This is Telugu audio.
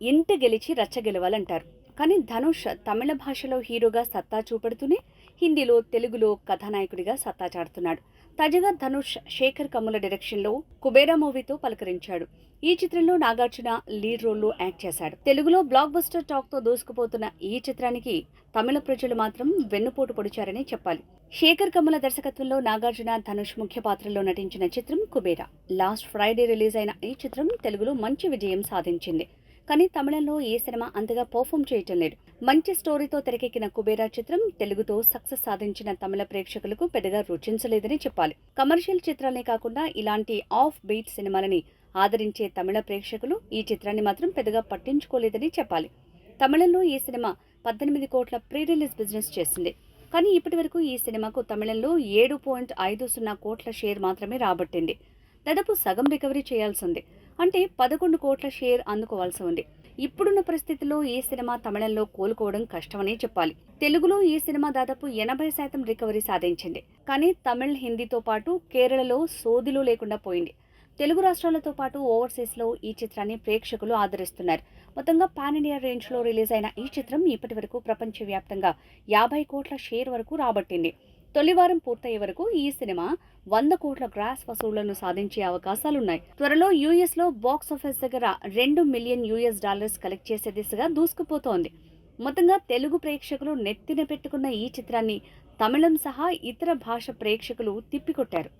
ఇంటి గెలిచి రచ్చ గెలవాలంటారు. కానీ ధనుష్ తమిళ భాషలో హీరోగా సత్తా చూపెడుతూనే హిందీలో, తెలుగులో కథానాయకుడిగా సత్తా చాటుతున్నాడు. తాజాగా ధనుష్ శేఖర్ కమ్ముల డైరెక్షన్లో కుబేరా మూవీతో పలకరించాడు. ఈ చిత్రంలో నాగార్జున లీడ్ రోల్లో యాక్ట్ చేశాడు. తెలుగులో బ్లాక్ బస్టర్ టాక్తో దూసుకుపోతున్న ఈ చిత్రానికి తమిళ ప్రజలు మాత్రం వెన్నుపోటు పొడిచారని చెప్పాలి. శేఖర్ కమ్ముల దర్శకత్వంలో నాగార్జున, ధనుష్ ముఖ్య పాత్రల్లో నటించిన చిత్రం కుబేరా. లాస్ట్ ఫ్రైడే రిలీజ్ అయిన ఈ చిత్రం తెలుగులో మంచి విజయం సాధించింది. కానీ తమిళంలో ఈ సినిమా అంతగా పర్ఫామ్ చేయటం లేదు. మంచి స్టోరీతో తెరకెక్కిన కుబేరా చిత్రం తెలుగుతో సక్సెస్ సాధించిన తమిళ ప్రేక్షకులకు పెద్దగా రుచించలేదని చెప్పాలి. కమర్షియల్ చిత్రాలనే కాకుండా ఇలాంటి ఆఫ్ బీట్ సినిమాలని ఆదరించే తమిళ ప్రేక్షకులు ఈ చిత్రాన్ని మాత్రం పెద్దగా పట్టించుకోలేదని చెప్పాలి. తమిళంలో ఈ సినిమా 18 కోట్ల ప్రీ రిలీజ్ బిజినెస్ చేసింది. కానీ ఇప్పటి వరకు ఈ సినిమాకు తమిళంలో 7.50 కోట్ల షేర్ మాత్రమే రాబట్టింది. దాదాపు సగం రికవరీ చేయాల్సి ఉంది. అంటే 11 కోట్ల షేర్ అందుకోవాల్సి ఉంది. ఇప్పుడున్న పరిస్థితుల్లో ఈ సినిమా తమిళంలో కోలుకోవడం కష్టమని చెప్పాలి. తెలుగులో ఈ సినిమా దాదాపు 80% రికవరీ సాధించింది. కానీ తమిళ్, హిందీతో పాటు కేరళలో సోదిలో లేకుండా పోయింది. తెలుగు రాష్ట్రాలతో పాటు ఓవర్సీస్లో ఈ చిత్రాన్ని ప్రేక్షకులు ఆదరిస్తున్నారు. మొత్తంగా పాన్ ఇండియా రేంజ్లో రిలీజ్ అయిన ఈ చిత్రం ఇప్పటి వరకు ప్రపంచవ్యాప్తంగా 50 కోట్ల షేర్ వరకు రాబట్టింది. తొలి వారం పూర్తయ్యే వరకు ఈ సినిమా 100 కోట్ల గ్రాస్ వసూళ్లను సాధించే అవకాశాలున్నాయి. త్వరలో యూఎస్లో బాక్స్ ఆఫీస్ దగ్గర $2 మిలియన్ కలెక్ట్ చేసే దిశగా దూసుకుపోతోంది. మొత్తంగా తెలుగు ప్రేక్షకులు నెత్తిన పెట్టుకున్న ఈ చిత్రాన్ని తమిళం సహా ఇతర భాష ప్రేక్షకులు తిప్పికొట్టారు.